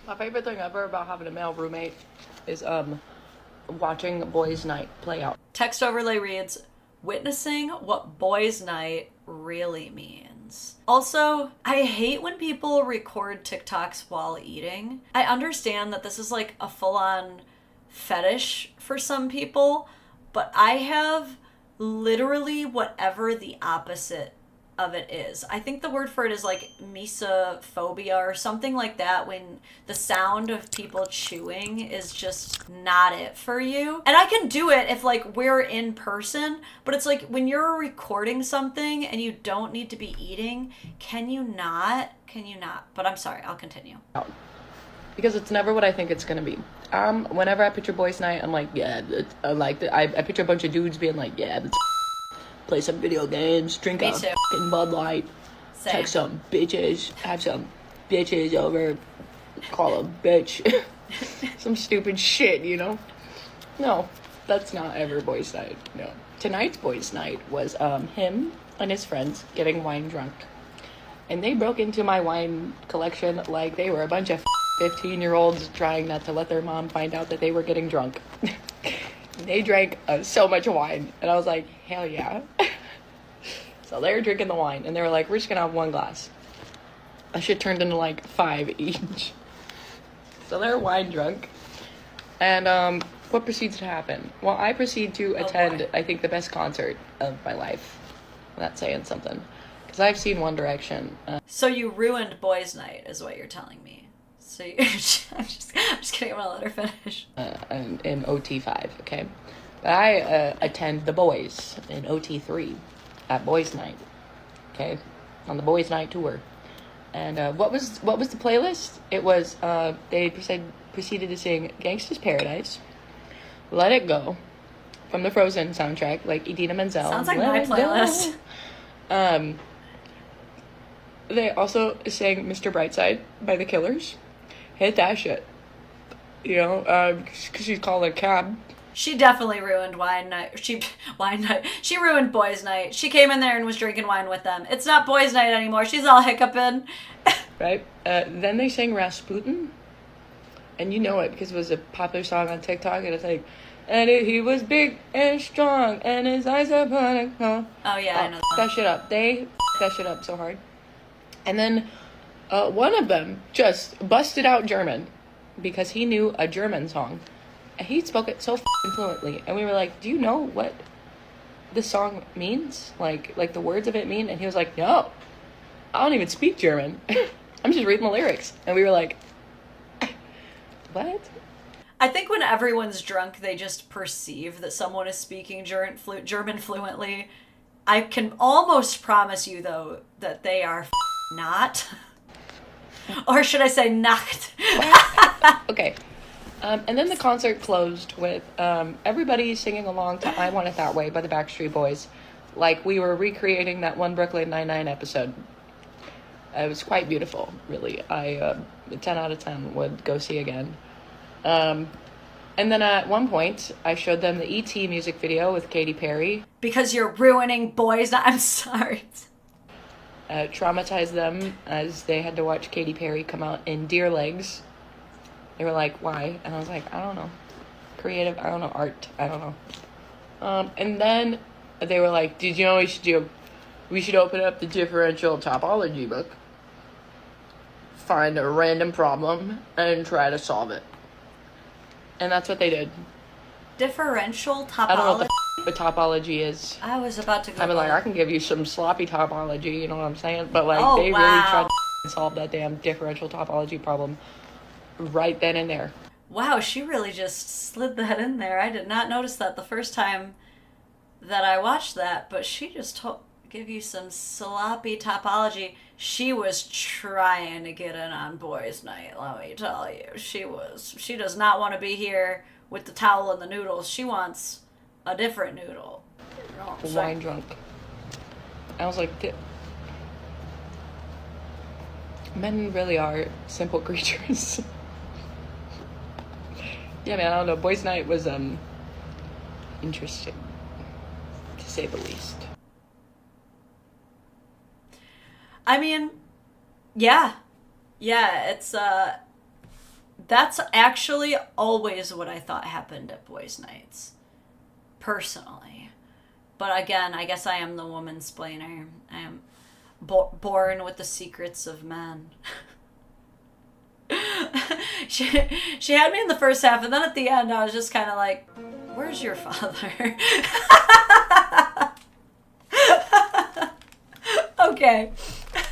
My favorite thing ever about having a male roommate is watching boys' night play out. Text overlay reads, witnessing what boys' night really means. Also, I hate when people record TikToks while eating. I understand that this is like a full-on fetish for some people, but I have literally whatever the opposite of it is. I think the word for it is like misophobia or something like that, when the sound of people chewing is just not it for you. And I can do it if like we're in person, but it's like when you're recording something and you don't need to be eating, can you not? Can you not? But I'm sorry, I'll continue. Because it's never what I think it's gonna be. Whenever I picture boys' night, I'm like, yeah, I picture a bunch of dudes being like, yeah, let's play some video games, drink a fucking Bud Light, text some bitches, have some bitches over, call a bitch, some stupid shit, you know? No, that's not ever boys' night, no. Tonight's boys' night was him and his friends getting wine drunk. And they broke into my wine collection like they were a bunch of 15-year-olds trying not to let their mom find out that they were getting drunk. They drank so much wine, and I was like, hell yeah. So they were drinking the wine, and they were like, we're just gonna have one glass. That shit turned into like 5 each. So they're wine drunk. And what proceeds to happen? Well, I proceed to attend, I think, the best concert of my life. I'm not saying something. Because I've seen One Direction. So you ruined boys' night, is what you're telling me. So I'm just kidding. I'm gonna let her finish. In OT5, okay? But I attend the boys in OT3 at boys' night, okay? On the boys' night tour. And what was the playlist? It was they proceeded to sing "Gangsta's Paradise," "Let It Go" from the Frozen soundtrack, like Idina Menzel. Sounds like my playlist. They also sang "Mr. Brightside" by the Killers. Hit that shit. You know, because she's calling a cab. She definitely ruined wine night. She ruined boys' night. She came in there and was drinking wine with them. It's not boys' night anymore. She's all hiccuping. Right? Then they sang Rasputin. And you know it because it was a popular song on TikTok. And it's like, he was big and strong and his eyes are burning. Oh yeah, I know that shit up. They that shit up so hard. And then one of them just busted out German because he knew a German song. And he spoke it so fluently. And we were like, do you know what this song means? Like the words of it mean? And he was like, no, I don't even speak German. I'm just reading the lyrics. And we were like, what? I think when everyone's drunk, they just perceive that someone is speaking German fluently. I can almost promise you, though, that they are not. Or should I say nacht? Okay. And then the concert closed with everybody singing along to "I Want It That Way" by the Backstreet Boys. Like we were recreating that one Brooklyn Nine-Nine episode. It was quite beautiful, really. I 10 out of 10 would go see again. And then at one point, I showed them the E.T. music video with Katy Perry. Because you're ruining boys' night. I'm sorry. Traumatized them as they had to watch Katy Perry come out in deer legs. They were like, why? And I was like, I don't know. Creative, I don't know. Art, I don't know. And then they were like, did you know we should do? We should open up the differential topology book, find a random problem, and try to solve it. And that's what they did. Differential topology? I don't know what the topology is. I was about to go. I mean, like, I can give you some sloppy topology, you know what I'm saying? But, like, really tried to solve that damn differential topology problem right then and there. Wow, she really just slid that in there. I did not notice that the first time that I watched that, but she just give you some sloppy topology. She was trying to get in on boys' night, let me tell you. She does not want to be here with the towel and the noodles. She wants a different noodle. Wine drunk. I was like, men really are simple creatures. Yeah, man, I don't know. Boys' night was interesting, to say the least. I mean, yeah, it's That's actually always what I thought happened at boys' nights, personally. But again, I guess I am the woman-splainer. I am born with the secrets of men. she had me in the first half, and then at the end I was just kind of like, where's your father? Okay.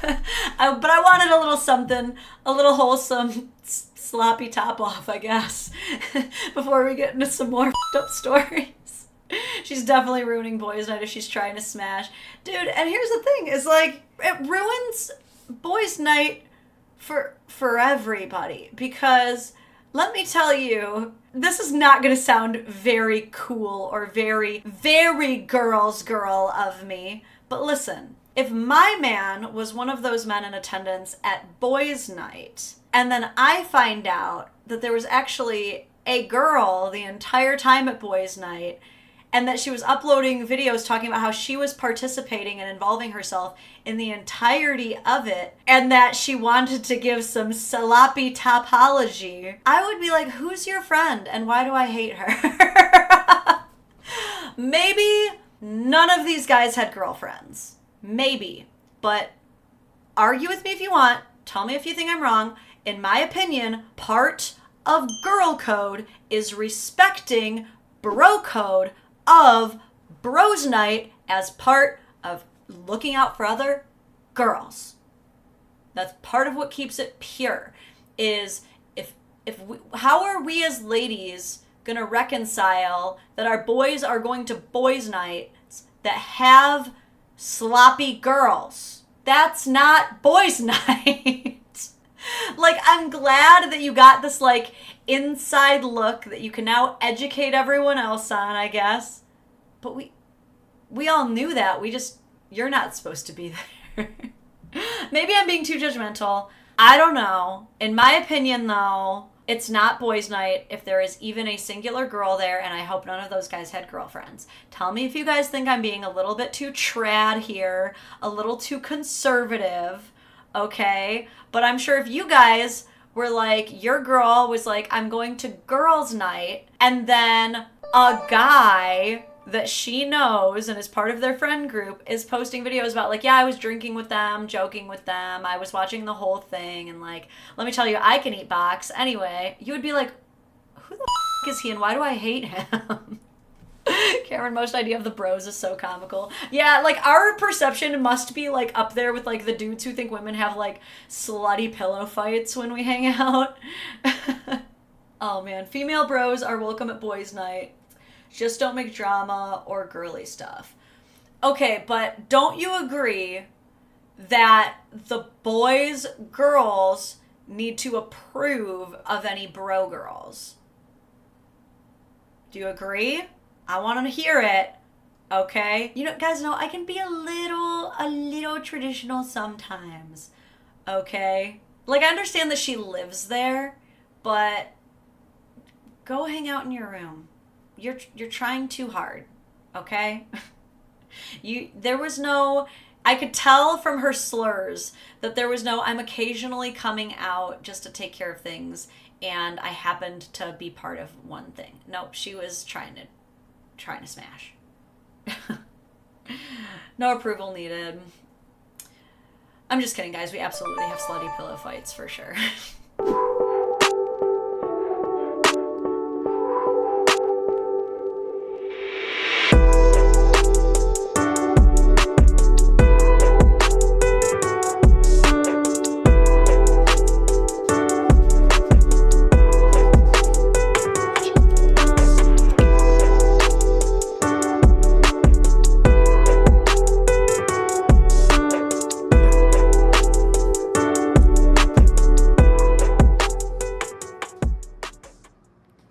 But I wanted a little something, a little wholesome, sloppy top off, I guess, before we get into some more up stories. She's definitely ruining boys' night if she's trying to smash. Dude, and here's the thing, is like, it ruins boys' night for everybody, because let me tell you, this is not going to sound very cool or very, very girl's girl of me, but listen, if my man was one of those men in attendance at boys' night, and then I find out that there was actually a girl the entire time at boys' night, and that she was uploading videos talking about how she was participating and involving herself in the entirety of it, and that she wanted to give some sloppy topology, I would be like, who's your friend and why do I hate her? Maybe none of these guys had girlfriends. Maybe. But argue with me if you want. Tell me if you think I'm wrong. In my opinion, part of girl code is respecting bro code of bros night as part of looking out for other girls. That's part of what keeps it pure. Is if we, how are we as ladies gonna reconcile that our boys are going to boys nights that have sloppy girls? That's not boys night. Like, I'm glad that you got this, like, inside look that you can now educate everyone else on, I guess. But we all knew that. You're not supposed to be there. Maybe I'm being too judgmental. I don't know. In my opinion, though, it's not boys' night if there is even a singular girl there, and I hope none of those guys had girlfriends. Tell me if you guys think I'm being a little bit too trad here, a little too conservative, okay? But I'm sure if you guys were like, your girl was like, I'm going to girls' night, and then a guy that she knows and is part of their friend group is posting videos about, like, yeah, I was drinking with them, joking with them, I was watching the whole thing, and, like, let me tell you, I can eat box. Anyway, you would be like, who the f*** is he and why do I hate him? Cameron, most idea of the bros is so comical. Yeah, like, our perception must be, like, up there with, like, the dudes who think women have, like, slutty pillow fights when we hang out. Oh, man. Female bros are welcome at boys' night. Just don't make drama or girly stuff. Okay, but don't you agree that the boys, girls need to approve of any bro girls? Do you agree? I want to hear it. Okay? You know, guys know I can be a little traditional sometimes. Okay? Like, I understand that she lives there, but go hang out in your room. You're trying too hard, okay? There was no, I could tell from her slurs that there was no, I'm occasionally coming out just to take care of things, and I happened to be part of one thing. Nope, she was trying to smash. No approval needed. I'm just kidding, guys. We absolutely have slutty pillow fights for sure.